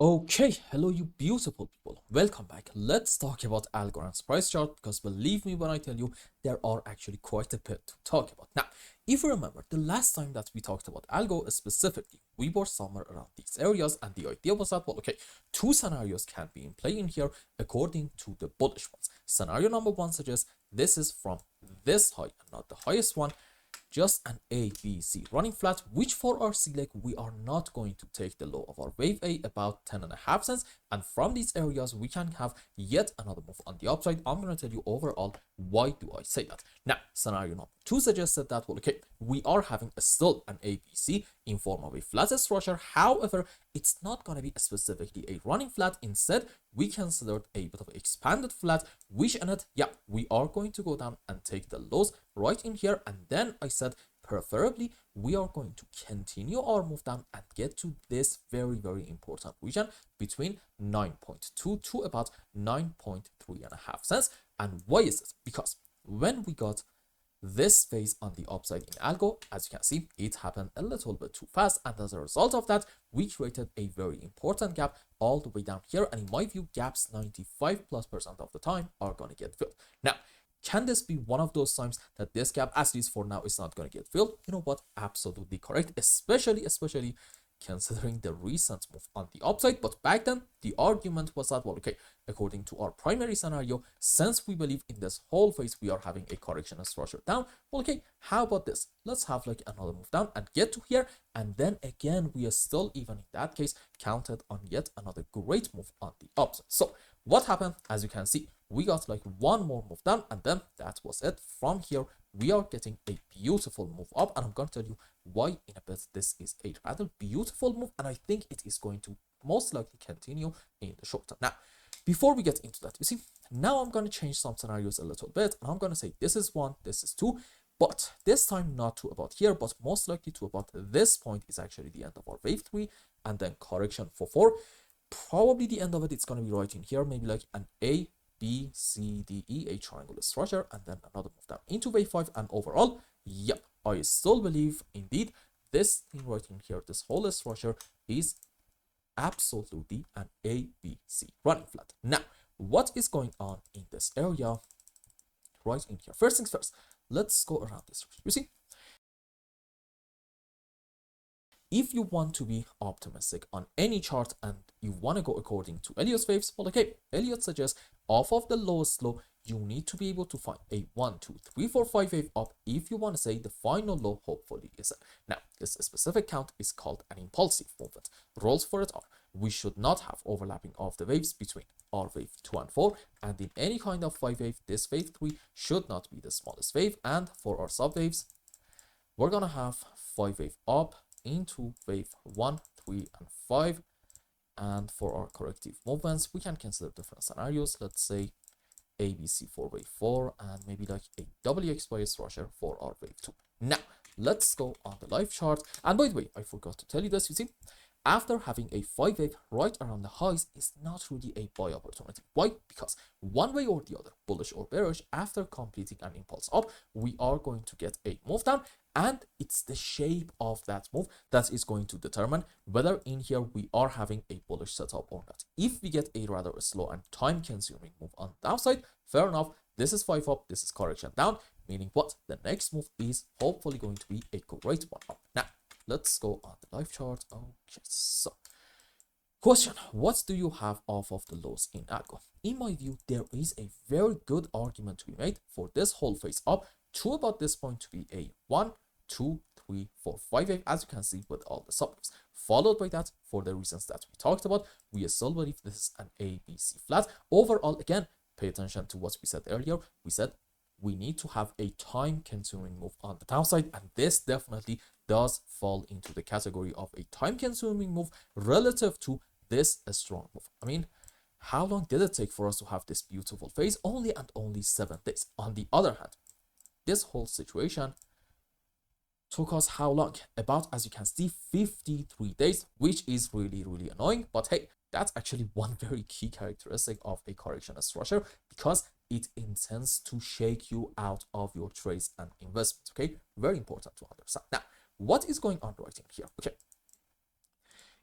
Okay, hello you beautiful people. Welcome back. Let's talk about Algorand's price chart because believe me when I tell you there are actually quite a bit to talk about. Now, if you remember the last time that we talked about Algo specifically, we were somewhere around these areas and the idea was that, well, okay, two scenarios can be in play in here according to the bullish ones. Scenario number one suggests this is from this high and not the highest one, just an A, B, C running flat, which for our C leg, we are not going to take the low of our wave A about 10.5 cents. And from these areas, we can have yet another move on the upside. I'm going to tell you overall, why do I say that? Now, scenario number two suggested that, well, okay, we are having still an ABC in form of a flattest structure. However, it's not going to be specifically a running flat. Instead, we considered a bit of an expanded flat, which in it, yeah, we are going to go down and take the lows right in here. And then I said, preferably, we are going to continue our move down and get to this very, very important region between 9.2 to about 9.3.5 cents. And why is this? Because when we got this phase on the upside in Algo, as you can see, it happened a little bit too fast, and as a result of that, we created a very important gap all the way down here. And in my view, gaps 95+% of the time are going to get filled. Now, can this be one of those times that this gap, at least for now, is not going to get filled? You know what? Absolutely correct, especially considering the recent move on the upside. But back then, the argument was that, well, okay, according to our primary scenario, since we believe in this whole phase we are having a correction structure down, well, okay, how about this? Let's have like another move down and get to here. And then again, we are still, even in that case, counted on yet another great move on the upside. So what happened? As you can see, we got like one more move down, and then that was it. From here, we are getting a beautiful move up, and I'm going to tell you why in a bit. This is a rather beautiful move, and I think it is going to most likely continue in the short term. Now, before we get into that, you see, now I'm going to change some scenarios a little bit, and I'm going to say this is one, this is two, but this time not to about here, but most likely to about this point is actually the end of our wave 3, and then correction for 4. Probably the end of it, it's going to be right in here, maybe like an A, B, C, D, E, a triangular structure, and then another move down into wave 5. And overall, yep, I still believe indeed this thing right in here, this whole structure is absolutely an A, B, C running flat. Now, what is going on in this area right in here? First things first, let's go around this. You see, if you want to be optimistic on any chart and you want to go according to Elliott's waves, well, okay, Elliott suggests off of the lowest low, you need to be able to find a 1, 2, 3, 4, 5 wave up if you want to say the final low hopefully is it. Now, this specific count is called an impulsive movement. Rules for it are, we should not have overlapping of the waves between our wave 2 and 4, and in any kind of 5 wave, this wave 3 should not be the smallest wave, and for our sub waves, we're gonna have 5 wave up into wave 1, 3, and 5. And for our corrective movements, we can consider different scenarios. Let's say ABC for wave 4 and maybe like a WXY structure for our wave 2. Now, let's go on the live chart. And by the way, I forgot to tell you this, you see, after having a 5 wave right around the highs is not really a buy opportunity. Why? Because one way or the other, bullish or bearish, after completing an impulse up, we are going to get a move down, and it's the shape of that move that is going to determine whether in here we are having a bullish setup or not. If we get a rather slow and time consuming move on the downside, fair enough, this is 5 up, this is correction down, meaning what? The next move is hopefully going to be a great one up. Now, let's go on the live chart. Okay, so question, what do you have off of the lows in ALGO? In my view, there is a very good argument to be made for this whole phase up to about this point to be a 1, 2, 3, 4, 5 wave, as you can see with all the subwaves. Followed by that, for the reasons that we talked about, we still believe this is an ABC flat. Overall, again, pay attention to what we said earlier. We said we need to have a time-consuming move on the downside, and this definitely does fall into the category of a time-consuming move relative to this strong move. I mean, how long did it take for us to have this beautiful phase? Only and only 7 days. On the other hand, this whole situation took us how long? About, as you can see, 53 days, which is really, really annoying. But hey, that's actually one very key characteristic of a correction structure, because it intends to shake you out of your trades and investments. Okay, very important to understand. Now, what is going on right in here? Okay,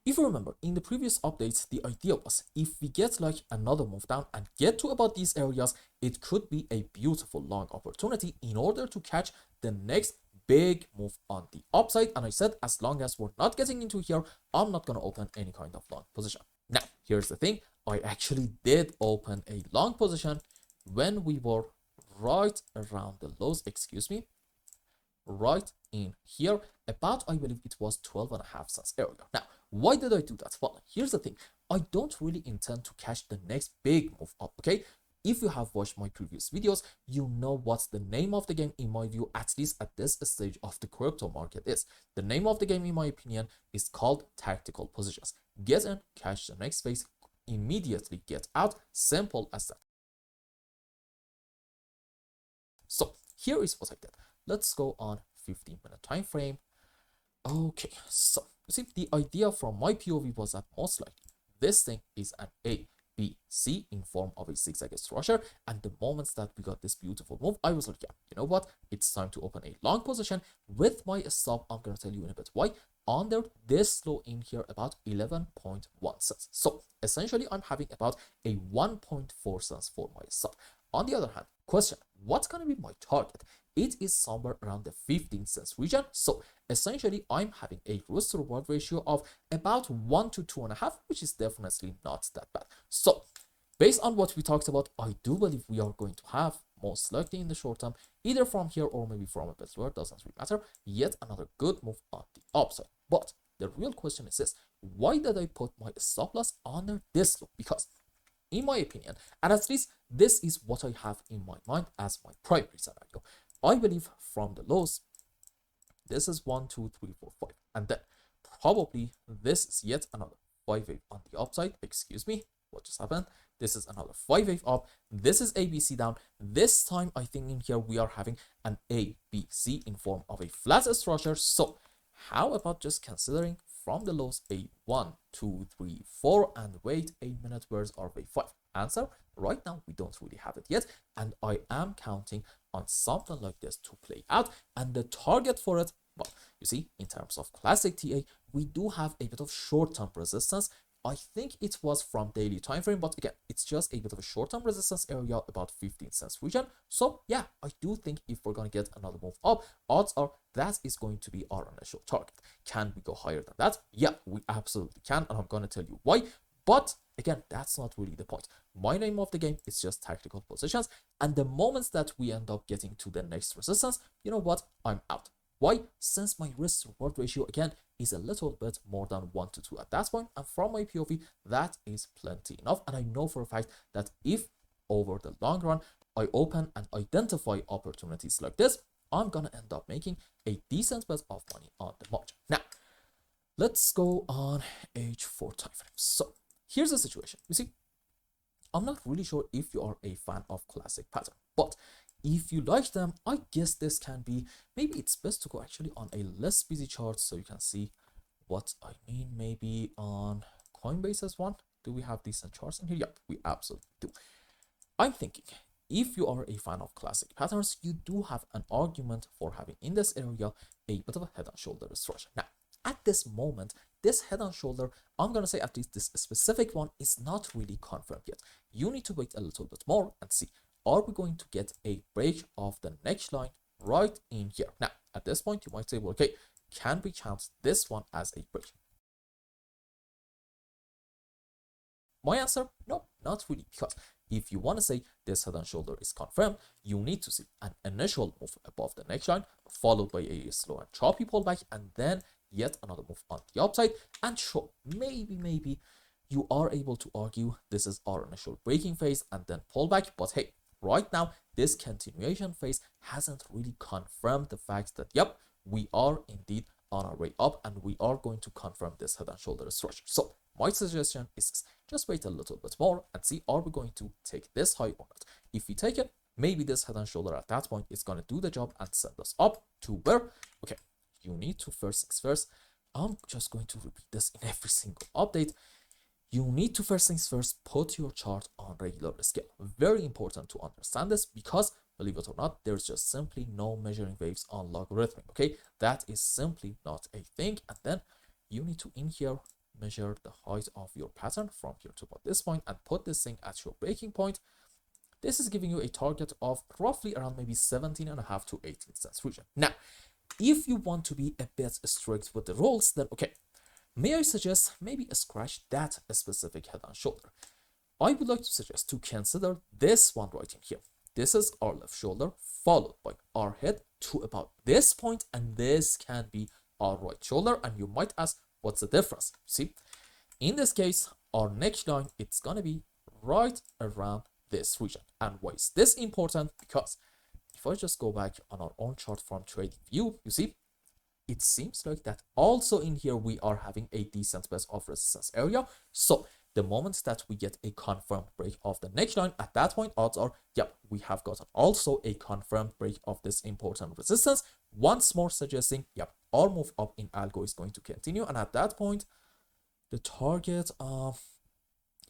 If you remember, in the previous updates, the idea was if we get like another move down and get to about these areas, it could be a beautiful long opportunity in order to catch the next big move on the upside. And I said, as long as we're not getting into here, I'm not going to open any kind of long position. Now, here's the thing. I actually did open a long position when we were right around the lows, right in here, about, I believe it was 12.5 cents area. Now, why did I do that? Well, here's the thing. I don't really intend to catch the next big move up, okay? If you have watched my previous videos, you know what's the name of the game, in my view, at least at this stage of the crypto market is. The name of the game, in my opinion, is called tactical positions. Get in, catch the next phase, immediately get out. Simple as that. So here is what I did. Let's go on 15-minute time frame. Okay, so you see, the idea from my POV was that most likely this thing is an A, B, C in form of a zigzag structure. And the moments that we got this beautiful move, I was like, yeah, you know what? It's time to open a long position with my stop. I'm going to tell you in a bit why. Under this low in here, about 11.1 cents. So essentially, I'm having about a 1.4 cents for my stop. On the other hand, question, what's going to be my target? It is somewhere around the 15 cents region. So essentially, I'm having a risk to reward ratio of about 1 to 2.5, which is definitely not that bad. So based on what we talked about, I do believe we are going to have, most likely in the short term, either from here or maybe from a bit lower, doesn't really matter, yet another good move on the upside. But the real question is this: why did I put my stop loss under this low? Because in my opinion, and at least this is what I have in my mind as my primary scenario, I believe from the lows, this is 1, 2, 3, 4, 5, and then probably this is yet another 5 wave on the upside. Excuse me, what just happened? This is another 5 wave up. This is ABC down. This time, I think in here we are having an ABC in form of a flat structure. So how about just considering from the lows a 1, 2, 3, 4, and wait a minute, where's our wave 5? Answer, right now we don't really have it yet, and I am counting on something like this to play out. And the target for it, well, you see, in terms of classic TA, we do have a bit of short-term resistance. I think it was from daily time frame, but again, it's just a bit of a short-term resistance area, about 15 cents region. So yeah, I do think if we're going to get another move up, odds are that is going to be our initial target. Can we go higher than that? Yeah, we absolutely can, and I'm going to tell you why. But again, that's not really the point. My name of the game is just tactical positions, and the moments that we end up getting to the next resistance, you know what, I'm out. Why? Since my risk to reward ratio again is a little bit more than 1 to 2 at that point, and from my POV, that is plenty enough. And I know for a fact that if over the long run I open and identify opportunities like this, I'm gonna end up making a decent bit of money on the margin. Now, let's go on H4 time frame. So here's the situation. You see, I'm not really sure if you are a fan of classic pattern, but if you like them, I guess this can be, maybe it's best to go actually on a less busy chart so you can see what I mean. Maybe on Coinbase as one. Do we have decent charts in here? Yeah, we absolutely do. I'm thinking if you are a fan of classic patterns, you do have an argument for having in this area a bit of a head and shoulder structure. Now, at this moment, this head and shoulder, I'm going to say at least this specific one is not really confirmed yet. You need to wait a little bit more and see, are we going to get a break of the next line right in here? Now, at this point, you might say, well, okay, can we count this one as a break? My answer, no, not really, because if you want to say this head and shoulder is confirmed, you need to see an initial move above the next line, followed by a slow and choppy pullback, and then yet another move on the upside. And sure, maybe you are able to argue this is our initial breaking phase and then pullback, but hey, right now, this continuation phase hasn't really confirmed the fact that, yep, we are indeed on our way up and we are going to confirm this head and shoulder structure. So my suggestion is just wait a little bit more and see, are we going to take this high or not? If we take it, maybe this head and shoulder at that point is going to do the job and send us up to where, okay, you need to first things first. I'm just going to repeat this in every single update. You need to first things first, put your chart on regular scale. Very important to understand this because, believe it or not, there's just simply no measuring waves on logarithmic, okay? That is simply not a thing. And then you need to, in here, measure the height of your pattern from here to about this point and put this thing at your breaking point, this is giving you a target of roughly around maybe 17.5 to 18 cents region. Now, if you want to be a bit strict with the rules, then okay, may I suggest maybe scratch that specific head and shoulder. I would like to suggest to consider this one right in here. This is our left shoulder followed by our head to about this point, and this can be our right shoulder. And you might ask, what's the difference? See, in this case, our neckline, it's gonna be right around this region. And why is this important? Because if I just go back on our own chart from trading view, you see, it seems like that also in here we are having a decent bit of resistance area. So the moment that we get a confirmed break of the neckline, at that point, odds are, yep, we have gotten also a confirmed break of this important resistance. Once more suggesting, yep, our move up in algo is going to continue. And at that point, the target,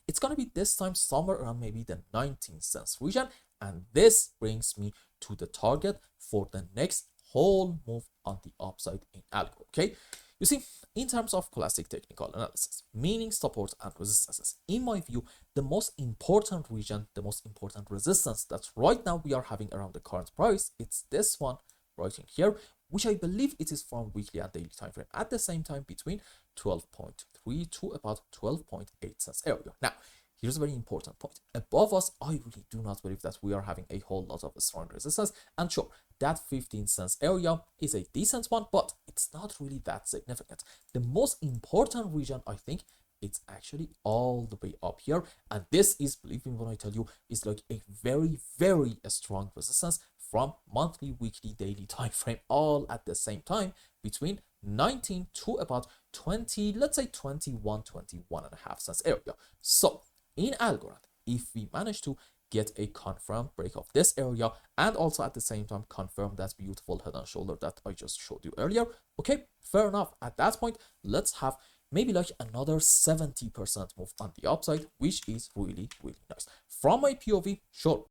it's going to be this time somewhere around maybe the 19 cents region. And this brings me to the target for the next whole move on the upside in algo, okay? You see, in terms of classic technical analysis, meaning support and resistances, in my view, the most important region, the most important resistance that right now we are having around the current price, it's this one right in here, which I believe it is from weekly and daily time frame. At the same time, between 12.3 to about 12.8 cents area. Now, here's a very important point. Above us, I really do not believe that we are having a whole lot of strong resistance. And sure, that 15 cents area is a decent one, but it's not really that significant. The most important region, I think, it's actually all the way up here. And this is, believe me when I tell you, is like a very, very strong resistance from monthly, weekly, daily time frame, all at the same time between 19 to about 20, let's say 21, 21.5 cents area. So in Algorand, if we manage to get a confirmed break of this area and also at the same time confirm that beautiful head and shoulder that I just showed you earlier, okay, fair enough. At that point, let's have maybe like another 70% move on the upside, which is really, really nice. From my POV, sure,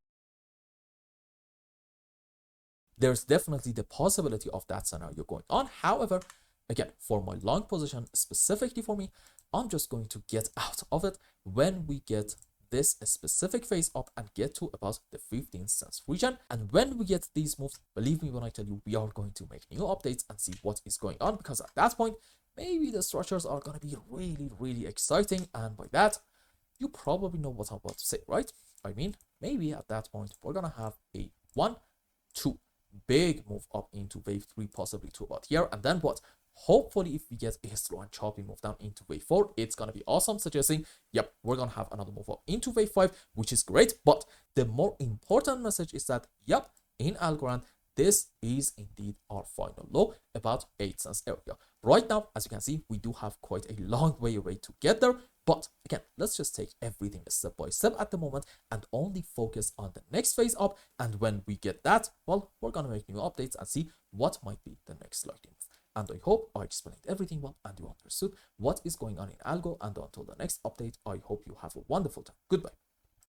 there's definitely the possibility of that scenario going on. However, again, for my long position, specifically for me, I'm just going to get out of it when we get this specific phase up and get to about the 15 cents region. And when we get these moves, believe me when I tell you, we are going to make new updates and see what is going on, because at that point, maybe the structures are going to be really, really exciting. And by that, you probably know what I'm about to say, right? I mean, maybe at that point, we're going to have a 1, 2 big move up into wave 3, possibly to about here. And then what? Hopefully, if we get a slow and choppy move down into wave 4, it's going to be awesome, suggesting, yep, we're going to have another move up into wave 5, which is great. But the more important message is that, yep, in Algorand, this is indeed our final low, about 8 cents area. Right now, as you can see, we do have quite a long way away to get there. But again, let's just take everything step by step at the moment and only focus on the next phase up. And when we get that, well, we're going to make new updates and see what might be the next likely move. And I hope I explained everything well and you understood what is going on in Algo. And until the next update, I hope you have a wonderful time. Goodbye.